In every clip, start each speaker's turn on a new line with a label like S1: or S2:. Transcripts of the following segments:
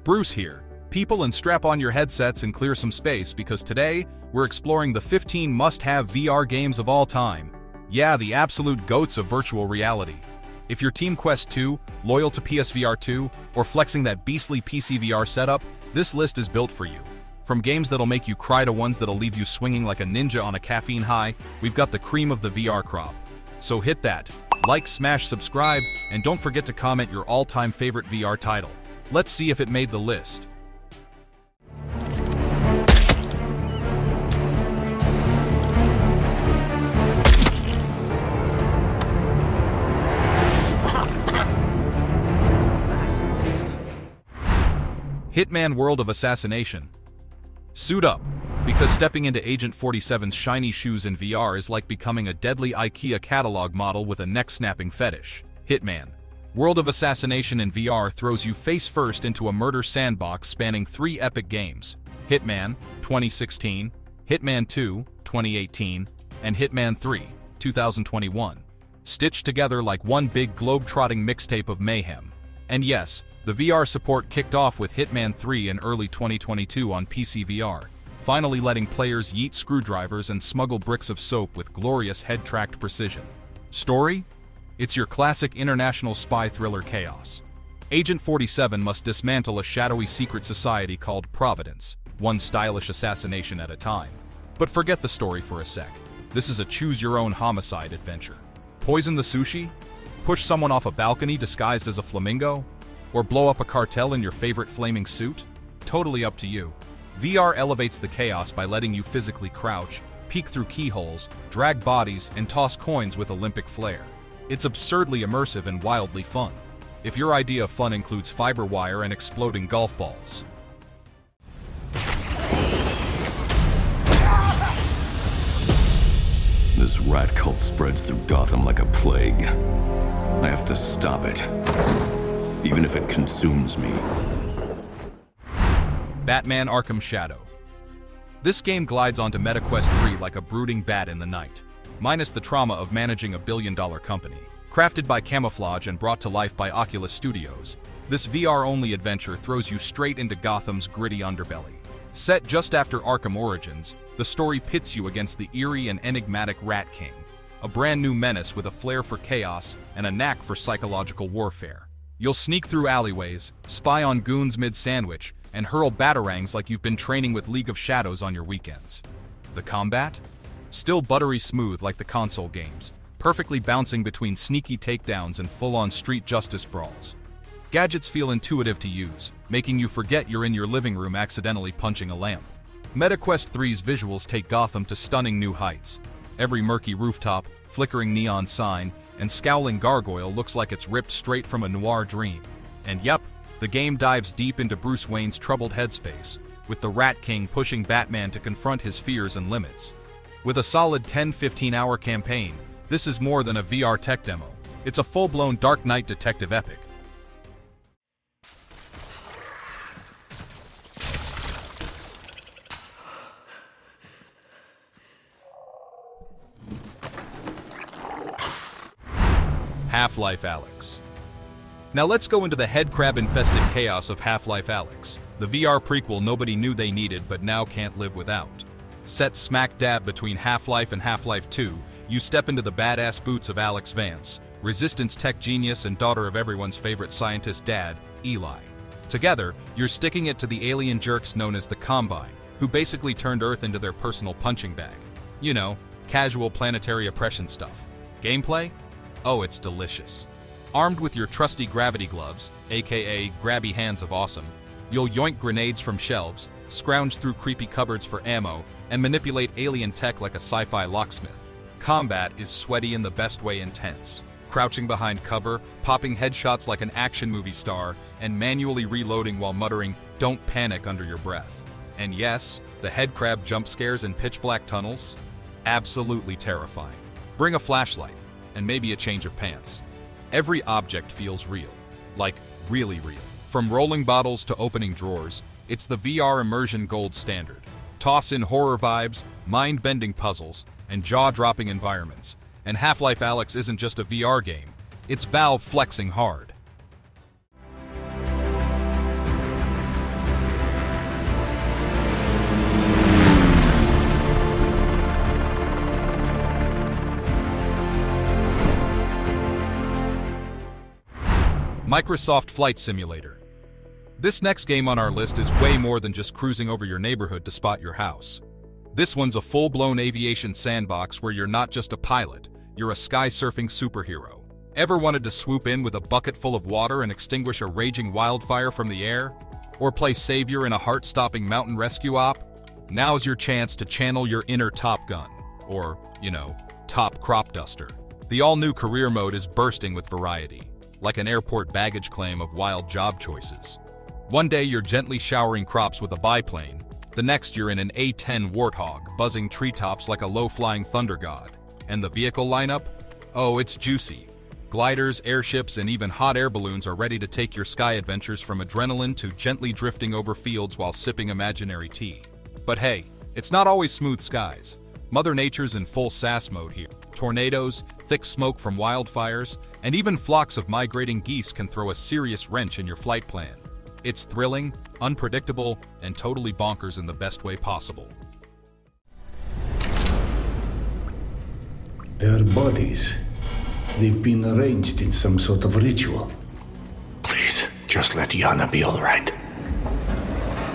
S1: Bruce here. People, and strap on your headsets and clear some space because today we're exploring the 15 must-have VR games of all time. Yeah, the absolute goats of virtual reality. If you're Team Quest 2, loyal to PSVR2, or flexing that beastly PCVR setup, this list is built for you. From games that'll make you cry to ones that'll leave you swinging like a ninja on a caffeine high, we've got the cream of the VR crop. So hit that like, smash, subscribe, and don't forget to comment your all-time favorite VR title. Let's see if it made the list. Hitman World of Assassination. Suit up, because stepping into Agent 47's shiny shoes in VR is like becoming a deadly IKEA catalog model with a neck-snapping fetish. Hitman World of Assassination in VR throws you face-first into a murder sandbox spanning 3 epic games: Hitman 2016, Hitman 2 2018, and Hitman 3 2021, stitched together like one big globe-trotting mixtape of mayhem. And yes, the VR support kicked off with Hitman 3 in early 2022 on PCVR, finally letting players yeet screwdrivers and smuggle bricks of soap with glorious head-tracked precision. Story? It's your classic international spy thriller chaos. Agent 47 must dismantle a shadowy secret society called Providence, one stylish assassination at a time. But forget the story for a sec. This is a choose-your-own homicide adventure. Poison the sushi? Push someone off a balcony disguised as a flamingo? Or blow up a cartel in your favorite flaming suit? Totally up to you. VR elevates the chaos by letting you physically crouch, peek through keyholes, drag bodies, and toss coins with Olympic flair. It's absurdly immersive and wildly fun. If your idea of fun includes fiber wire and exploding golf balls.
S2: This rat cult spreads through Gotham like a plague. I have to stop it, even if it consumes me.
S1: Batman Arkham Shadow. This game glides onto MetaQuest 3 like a brooding bat in the night, minus the trauma of managing a billion-dollar company. Crafted by Camouflage and brought to life by Oculus Studios, this VR-only adventure throws you straight into Gotham's gritty underbelly. Set just after Arkham Origins, the story pits you against the eerie and enigmatic Rat King, a brand new menace with a flair for chaos and a knack for psychological warfare. You'll sneak through alleyways, spy on goons mid-sandwich, and hurl batarangs like you've been training with League of Shadows on your weekends. The combat? Still buttery smooth like the console games, perfectly bouncing between sneaky takedowns and full-on street justice brawls. Gadgets feel intuitive to use, making you forget you're in your living room accidentally punching a lamp. MetaQuest 3's visuals take Gotham to stunning new heights. Every murky rooftop, flickering neon sign, and scowling gargoyle looks like it's ripped straight from a noir dream. And yep, the game dives deep into Bruce Wayne's troubled headspace, with the Rat King pushing Batman to confront his fears and limits. With a solid 10-15 hour campaign, this is more than a VR tech demo. It's a full-blown Dark Knight detective epic. Half-Life Alyx. Now let's go into the headcrab-infested chaos of Half-Life Alyx, the VR prequel nobody knew they needed but now can't live without. Set smack dab between Half-Life and Half-Life 2, you step into the badass boots of Alyx Vance, Resistance tech genius and daughter of everyone's favorite scientist dad, Eli. Together, you're sticking it to the alien jerks known as the Combine, who basically turned Earth into their personal punching bag. You know, casual planetary oppression stuff. Gameplay? Oh, it's delicious. Armed with your trusty gravity gloves, aka grabby hands of awesome, you'll yoink grenades from shelves, scrounge through creepy cupboards for ammo, and manipulate alien tech like a sci-fi locksmith. Combat is sweaty in the best way intense. Crouching behind cover, popping headshots like an action movie star, and manually reloading while muttering, "Don't panic," under your breath. And yes, the headcrab jump scares in pitch-black tunnels? Absolutely terrifying. Bring a flashlight, and maybe a change of pants. Every object feels real. Like, really real. From rolling bottles to opening drawers, it's the VR immersion gold standard. Toss in horror vibes, mind-bending puzzles, and jaw-dropping environments, and Half-Life Alyx isn't just a VR game, it's Valve flexing hard. Microsoft Flight Simulator. This next game on our list is way more than just cruising over your neighborhood to spot your house. This one's a full-blown aviation sandbox where you're not just a pilot, you're a sky-surfing superhero. Ever wanted to swoop in with a bucket full of water and extinguish a raging wildfire from the air? Or play savior in a heart-stopping mountain rescue op? Now's your chance to channel your inner Top Gun, or, top crop duster. The all-new career mode is bursting with variety, like an airport baggage claim of wild job choices. One day you're gently showering crops with a biplane, the next you're in an A-10 Warthog, buzzing treetops like a low-flying thunder god. And the vehicle lineup? Oh, it's juicy. Gliders, airships, and even hot air balloons are ready to take your sky adventures from adrenaline to gently drifting over fields while sipping imaginary tea. But hey, it's not always smooth skies. Mother Nature's in full sass mode here. Tornadoes, thick smoke from wildfires, and even flocks of migrating geese can throw a serious wrench in your flight plan. It's thrilling, unpredictable, and totally bonkers in the best way possible.
S3: Their bodies. They've been arranged in some sort of ritual. Please, just let Yana be all right.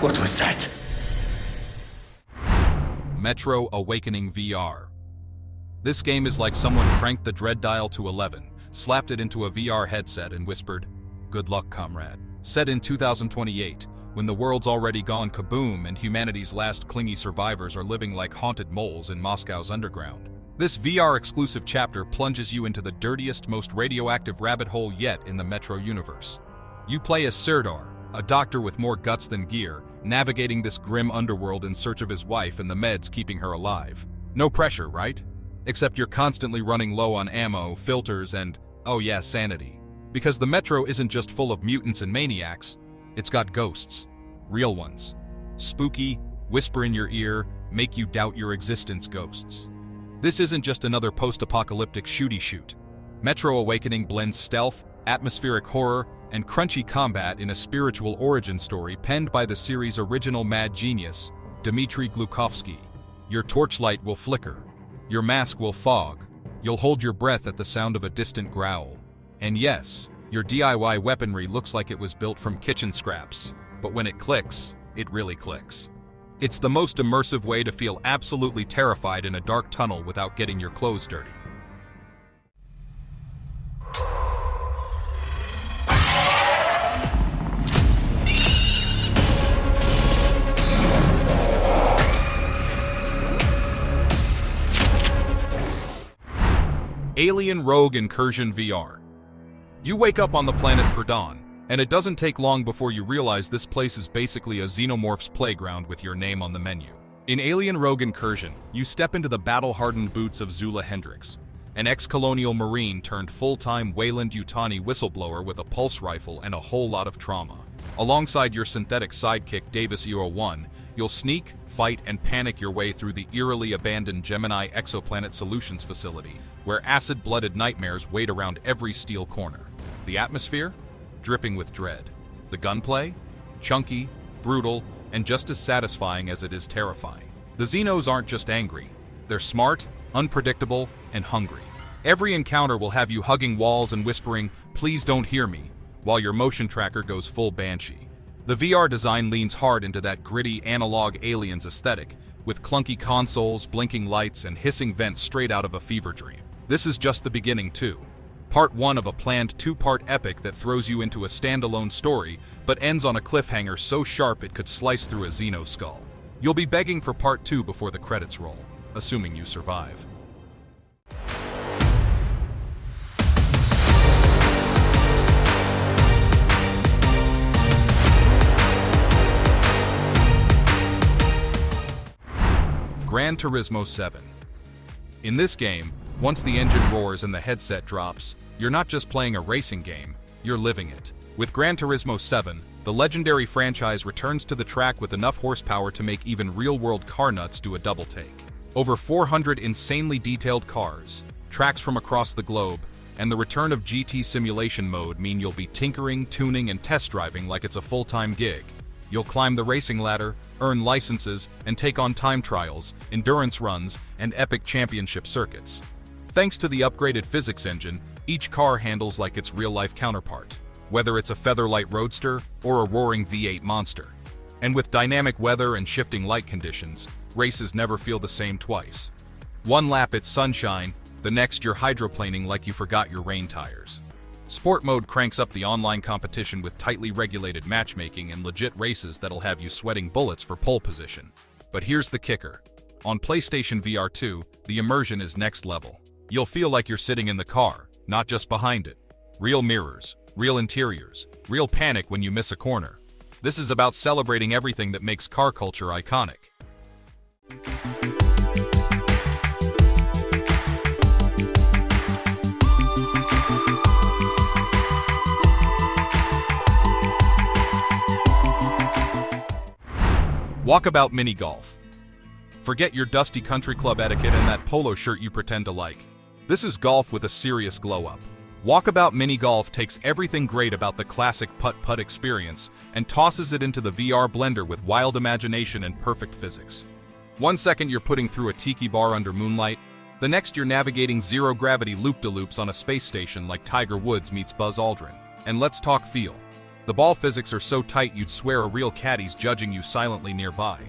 S3: What was that?
S1: Metro Awakening VR. This game is like someone cranked the dread dial to 11, slapped it into a VR headset and whispered, "Good luck, comrade." Set in 2028, when the world's already gone kaboom and humanity's last clingy survivors are living like haunted moles in Moscow's underground. This VR-exclusive chapter plunges you into the dirtiest, most radioactive rabbit hole yet in the Metro universe. You play as Serdar, a doctor with more guts than gear, navigating this grim underworld in search of his wife and the meds keeping her alive. No pressure, right? Except you're constantly running low on ammo, filters, and, oh yeah, sanity. Because the Metro isn't just full of mutants and maniacs, it's got ghosts. Real ones. Spooky, whisper in your ear, make you doubt your existence ghosts. This isn't just another post-apocalyptic shooty-shoot. Metro Awakening blends stealth, atmospheric horror, and crunchy combat in a spiritual origin story penned by the series' original mad genius, Dmitry Glukovsky. Your torchlight will flicker. Your mask will fog. You'll hold your breath at the sound of a distant growl. And yes, your DIY weaponry looks like it was built from kitchen scraps, but when it clicks, it really clicks. It's the most immersive way to feel absolutely terrified in a dark tunnel without getting your clothes dirty. Alien Rogue Incursion VR. You wake up on the planet Perdon, and it doesn't take long before you realize this place is basically a xenomorph's playground with your name on the menu. In Alien Rogue Incursion, you step into the battle-hardened boots of Zula Hendricks, an ex-colonial marine turned full-time Weyland-Yutani whistleblower with a pulse rifle and a whole lot of trauma. Alongside your synthetic sidekick Davis 01, you'll sneak, fight, and panic your way through the eerily abandoned Gemini Exoplanet Solutions facility, where acid-blooded nightmares wait around every steel corner. The atmosphere? Dripping with dread. The gunplay? Chunky, brutal, and just as satisfying as it is terrifying. The Xenos aren't just angry. They're smart, unpredictable, and hungry. Every encounter will have you hugging walls and whispering, "Please don't hear me," while your motion tracker goes full Banshee. The VR design leans hard into that gritty, analog Aliens aesthetic, with clunky consoles, blinking lights, and hissing vents straight out of a fever dream. This is just the beginning, too. Part 1 of a planned 2-part epic that throws you into a standalone story, but ends on a cliffhanger so sharp it could slice through a Xeno skull. You'll be begging for Part 2 before the credits roll, assuming you survive. Gran Turismo 7. In this game, once the engine roars and the headset drops, you're not just playing a racing game, you're living it. With Gran Turismo 7, the legendary franchise returns to the track with enough horsepower to make even real-world car nuts do a double take. Over 400 insanely detailed cars, tracks from across the globe, and the return of GT simulation mode mean you'll be tinkering, tuning, and test driving like it's a full-time gig. You'll climb the racing ladder, earn licenses, and take on time trials, endurance runs, and epic championship circuits. Thanks to the upgraded physics engine, each car handles like its real-life counterpart. whether it's a featherlight roadster or a roaring V8 monster. And with dynamic weather and shifting light conditions, races never feel the same twice. One lap it's sunshine, the next you're hydroplaning like you forgot your rain tires. Sport mode cranks up the online competition with tightly regulated matchmaking and legit races that'll have you sweating bullets for pole position. But here's the kicker. On PlayStation VR2, the immersion is next level. You'll feel like you're sitting in the car, not just behind it. Real mirrors, real interiors, real panic when you miss a corner. This is about celebrating everything that makes car culture iconic. Walkabout mini golf. Forget your dusty country club etiquette and that polo shirt you pretend to like. This is golf with a serious glow-up. Walkabout mini golf takes everything great about the classic putt-putt experience and tosses it into the VR blender with wild imagination and perfect physics. 1 second you're putting through a tiki bar under moonlight, the next you're navigating zero-gravity loop-de-loops on a space station like Tiger Woods meets Buzz Aldrin. And let's talk feel. The ball physics are so tight you'd swear a real caddy's judging you silently nearby.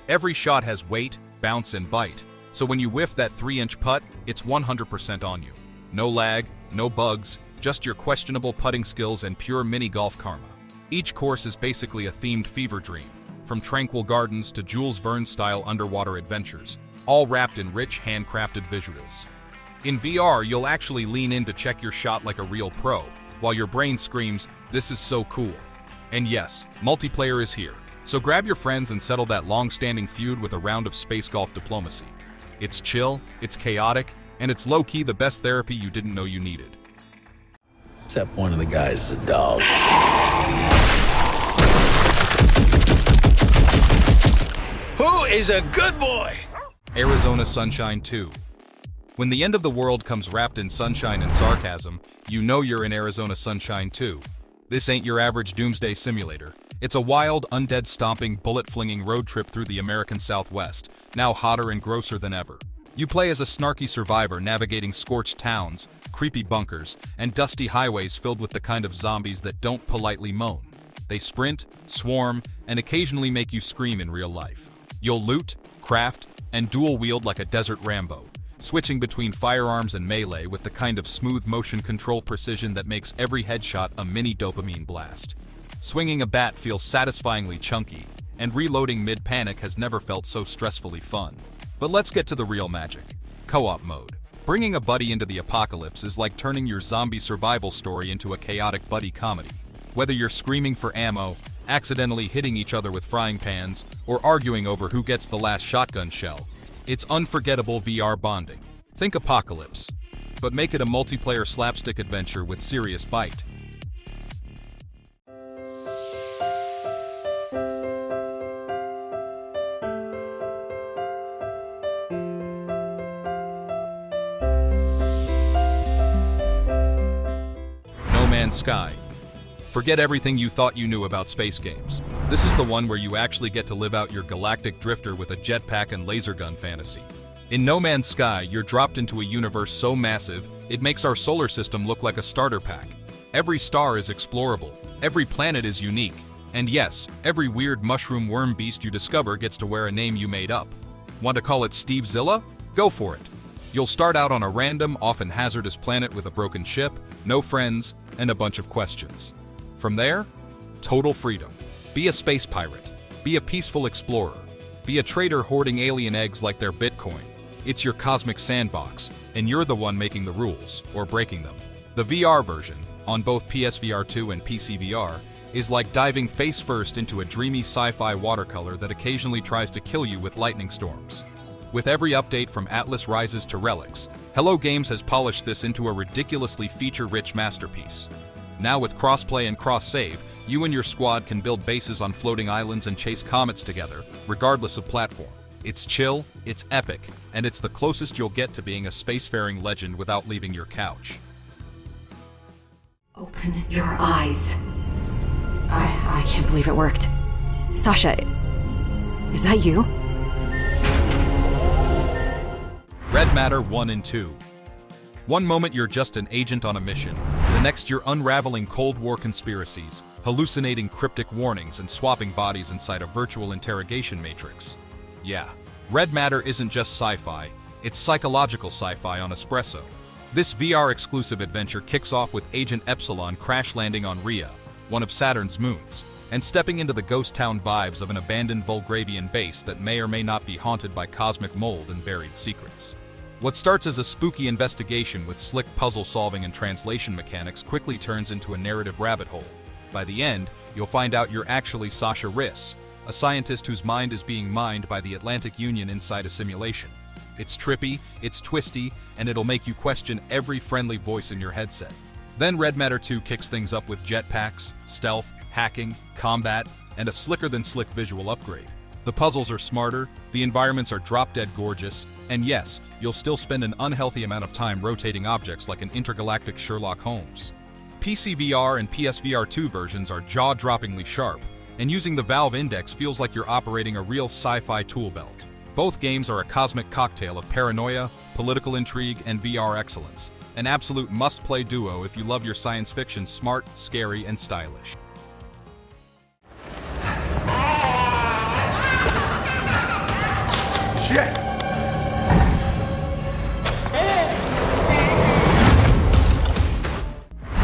S1: Every shot has weight, bounce, and bite, so when you whiff that 3-inch putt, it's 100% on you. No lag, no bugs, just your questionable putting skills and pure mini golf karma. Each course is basically a themed fever dream, from tranquil gardens to Jules Verne-style underwater adventures, all wrapped in rich, handcrafted visuals. In VR, you'll actually lean in to check your shot like a real pro, while your brain screams, "This is so cool." And yes, multiplayer is here, so grab your friends and settle that long-standing feud with a round of space golf diplomacy. It's chill, it's chaotic, and it's low-key the best therapy you didn't know you needed.
S4: Except one of the guys is a dog. Who is a good boy?
S1: Arizona Sunshine 2. When the end of the world comes wrapped in sunshine and sarcasm, you know you're in Arizona Sunshine 2. This ain't your average doomsday simulator. It's a wild, undead-stomping, bullet-flinging road trip through the American Southwest, now hotter and grosser than ever. You play as a snarky survivor navigating scorched towns, creepy bunkers, and dusty highways filled with the kind of zombies that don't politely moan. They sprint, swarm, and occasionally make you scream in real life. You'll loot, craft, and dual-wield like a desert Rambo, switching between firearms and melee with the kind of smooth motion control precision that makes every headshot a mini dopamine blast. Swinging a bat feels satisfyingly chunky, and reloading mid-panic has never felt so stressfully fun. But let's get to the real magic. Co-op mode. Bringing a buddy into the apocalypse is like turning your zombie survival story into a chaotic buddy comedy. Whether you're screaming for ammo, accidentally hitting each other with frying pans, or arguing over who gets the last shotgun shell, it's unforgettable VR bonding. Think Apocalypse, but make it a multiplayer slapstick adventure with serious bite. No Man's Sky. Forget everything you thought you knew about space games. This is the one where you actually get to live out your galactic drifter with a jetpack and laser gun fantasy. In No Man's Sky, you're dropped into a universe so massive, it makes our solar system look like a starter pack. Every star is explorable, every planet is unique, and yes, every weird mushroom worm beast you discover gets to wear a name you made up. Want to call it Steve Zilla? Go for it. You'll start out on a random, often hazardous planet with a broken ship, no friends, and a bunch of questions. From there, total freedom. Be a space pirate. Be a peaceful explorer. Be a trader hoarding alien eggs like they're Bitcoin. It's your cosmic sandbox, and you're the one making the rules, or breaking them. The VR version, on both PSVR2 and PCVR, is like diving face first into a dreamy sci-fi watercolor that occasionally tries to kill you with lightning storms. With every update from Atlas Rises to Relics, Hello Games has polished this into a ridiculously feature-rich masterpiece. Now with crossplay and cross-save, you and your squad can build bases on floating islands and chase comets together, regardless of platform. It's chill, it's epic, and it's the closest you'll get to being a spacefaring legend without leaving your couch.
S5: Open your eyes. I can't believe it worked. Sasha, is that you?
S1: Red Matter 1 and 2. One moment you're just an agent on a mission, the Next, you're unraveling Cold War conspiracies, hallucinating cryptic warnings, and swapping bodies inside a virtual interrogation matrix. Yeah, Red Matter isn't just sci-fi, it's psychological sci-fi on espresso. This VR-exclusive adventure kicks off with Agent Epsilon crash landing on Rhea, one of Saturn's moons, and stepping into the ghost town vibes of an abandoned Volgravian base that may or may not be haunted by cosmic mold and buried secrets. What starts as a spooky investigation with slick puzzle solving and translation mechanics quickly turns into a narrative rabbit hole. By the end, you'll find out you're actually Sasha Riss, a scientist whose mind is being mined by the Atlantic Union inside a simulation. It's trippy, it's twisty, and it'll make you question every friendly voice in your headset. Then Red Matter 2 kicks things up with jetpacks, stealth, hacking, combat, and a slicker-than-slick visual upgrade. The puzzles are smarter, the environments are drop-dead gorgeous, and yes, you'll still spend an unhealthy amount of time rotating objects like an intergalactic Sherlock Holmes. PCVR and PSVR2 versions are jaw-droppingly sharp, and using the Valve Index feels like you're operating a real sci-fi tool belt. Both games are a cosmic cocktail of paranoia, political intrigue, and VR excellence. An absolute must-play duo if you love your science fiction smart, scary, and stylish.
S3: Shit!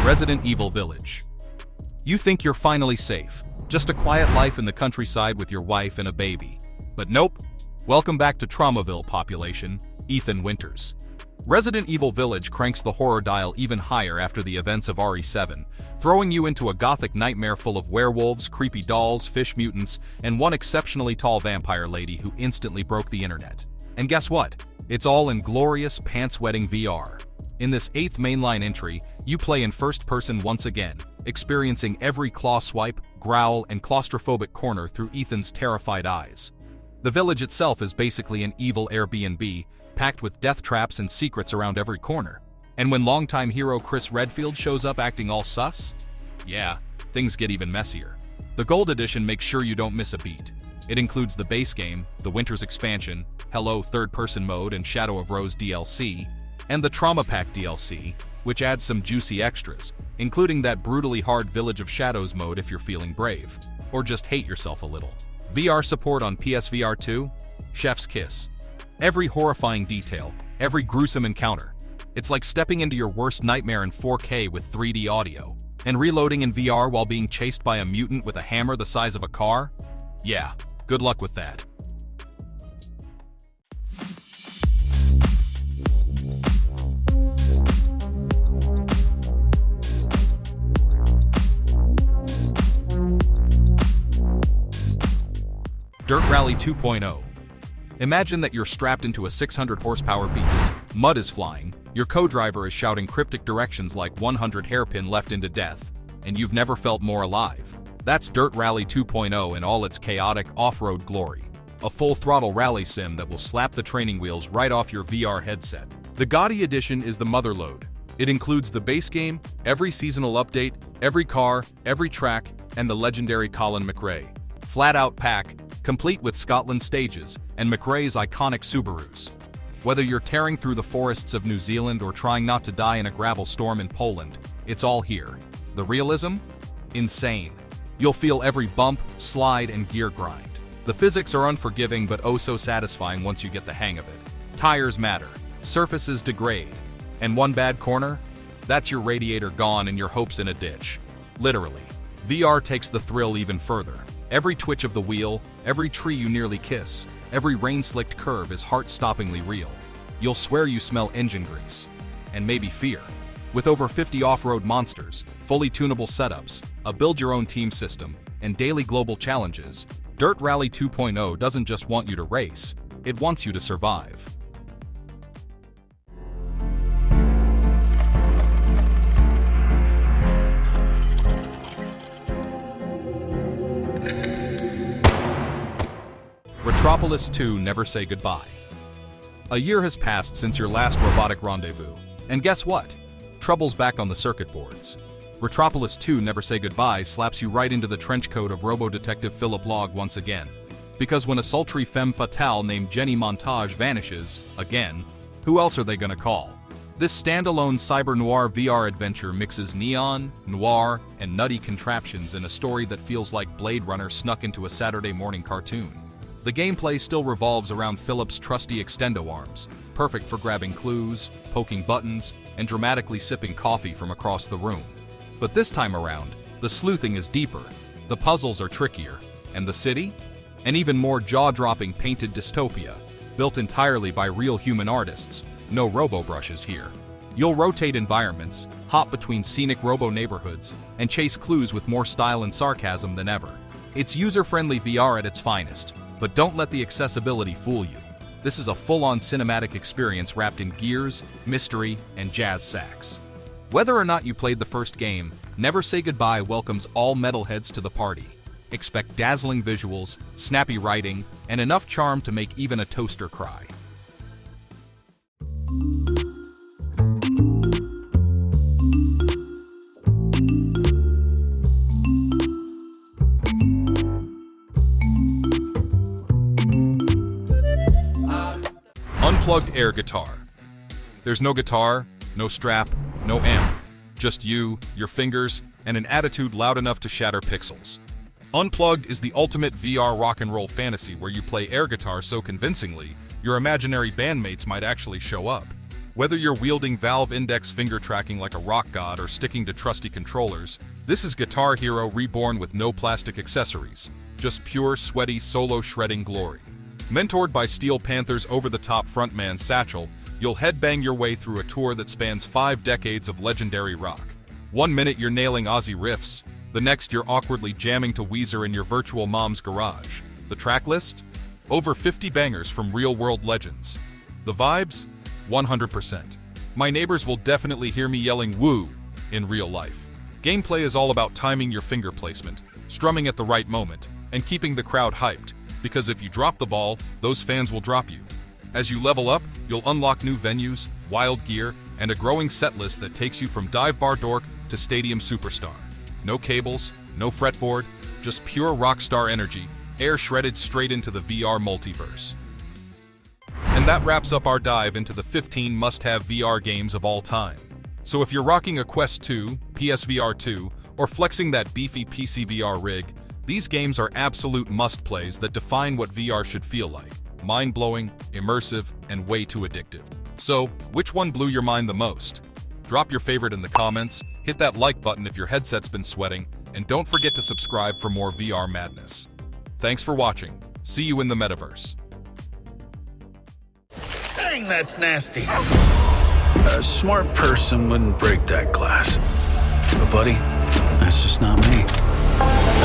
S1: Resident Evil Village. You think you're finally safe, just a quiet life in the countryside with your wife and a baby. But nope. Welcome back to Traumaville, population, Ethan Winters. Resident Evil Village cranks the horror dial even higher after the events of RE7, throwing you into a gothic nightmare full of werewolves, creepy dolls, fish mutants, and one exceptionally tall vampire lady who instantly broke the internet. And guess what? It's all in glorious, pants-wetting VR. In this 8th mainline entry, you play in first person once again, experiencing every claw swipe, growl, and claustrophobic corner through Ethan's terrified eyes. The village itself is basically an evil Airbnb, packed with death traps and secrets around every corner. And when longtime hero Chris Redfield shows up acting all sus, yeah, things get even messier. The Gold Edition makes sure you don't miss a beat. It includes the base game, the Winter's expansion, Hello third-person mode and Shadow of Rose DLC, and the Trauma Pack DLC, which adds some juicy extras, including that brutally hard Village of Shadows mode if you're feeling brave, or just hate yourself a little. VR support on PSVR2? Chef's kiss. Every horrifying detail, every gruesome encounter. It's like stepping into your worst nightmare in 4K with 3D audio. And reloading in VR while being chased by a mutant with a hammer the size of a car? Yeah, good luck with that. Dirt Rally 2.0. Imagine that you're strapped into a 600 horsepower beast. Mud is flying, your co-driver is shouting cryptic directions like 100 hairpin left into death, and you've never felt more alive. That's Dirt Rally 2.0 in all its chaotic off-road glory. A full-throttle rally sim that will slap the training wheels right off your VR headset. The gaudy edition is the motherlode. It includes the base game, every seasonal update, every car, every track, and the legendary Colin McRae. Flat-out pack, complete with Scotland stages and McRae's iconic Subarus. Whether you're tearing through the forests of New Zealand or trying not to die in a gravel storm in Poland, it's all here. The realism? Insane. You'll feel every bump, slide, and gear grind. The physics are unforgiving but oh so satisfying once you get the hang of it. Tires matter, surfaces degrade, and one bad corner? That's your radiator gone and your hopes in a ditch. Literally. VR takes the thrill even further. Every twitch of the wheel, every tree you nearly kiss, every rain-slicked curve is heart-stoppingly real. You'll swear you smell engine grease. And maybe fear. With over 50 off-road monsters, fully tunable setups, a build-your-own-team system, and daily global challenges, Dirt Rally 2.0 doesn't just want you to race, it wants you to survive. Retropolis 2 Never Say Goodbye. A year has passed since your last robotic rendezvous, and guess what? Trouble's back on the circuit boards. Retropolis 2 Never Say Goodbye slaps you right into the trench coat of robo-detective Philip Log once again. Because when a sultry femme fatale named Jenny Montage vanishes, again, who else are they gonna call? This standalone cyber-noir VR adventure mixes neon, noir, and nutty contraptions in a story that feels like Blade Runner snuck into a Saturday morning cartoon. The gameplay still revolves around Philip's trusty extendo arms, perfect for grabbing clues, poking buttons, and dramatically sipping coffee from across the room. But this time around, the sleuthing is deeper, the puzzles are trickier, and the city? An even more jaw-dropping painted dystopia, built entirely by real human artists. No robo-brushes here. You'll rotate environments, hop between scenic robo-neighborhoods, and chase clues with more style and sarcasm than ever. It's user-friendly VR at its finest, but don't let the accessibility fool you. This is a full-on cinematic experience wrapped in gears, mystery, and jazz sax. Whether or not you played the first game, Never Say Goodbye welcomes all metalheads to the party. Expect dazzling visuals, snappy writing, and enough charm to make even a toaster cry. Unplugged air guitar. There's no guitar, no strap, no amp. Just you, your fingers, and an attitude loud enough to shatter pixels. Unplugged is the ultimate VR rock and roll fantasy where you play air guitar so convincingly, your imaginary bandmates might actually show up. Whether you're wielding Valve Index finger tracking like a rock god or sticking to trusty controllers, this is Guitar Hero reborn with no plastic accessories, just pure, sweaty, solo shredding glory. Mentored by Steel Panther's over-the-top frontman Satchel, you'll headbang your way through a tour that spans 5 decades of legendary rock. 1 minute you're nailing Aussie riffs, the next you're awkwardly jamming to Weezer in your virtual mom's garage. The track list? Over 50 bangers from real-world legends. The vibes? 100%. My neighbors will definitely hear me yelling woo in real life. Gameplay is all about timing your finger placement, strumming at the right moment, and keeping the crowd hyped, because if you drop the ball, those fans will drop you. As you level up, you'll unlock new venues, wild gear, and a growing set list that takes you from dive bar dork to stadium superstar. No cables, no fretboard, just pure rockstar energy, air shredded straight into the VR multiverse. And that wraps up our dive into the 15 must-have VR games of all time. So if you're rocking a Quest 2, PSVR2, or flexing that beefy PCVR rig, these games are absolute must-plays that define what VR should feel like. Mind-blowing, immersive, and way too addictive. So, which one blew your mind the most? Drop your favorite in the comments, hit that like button if your headset's been sweating, and don't forget to subscribe for more VR madness. Thanks for watching. See you in the metaverse.
S4: Dang, that's nasty. A smart person wouldn't break that glass. But buddy, that's just not me.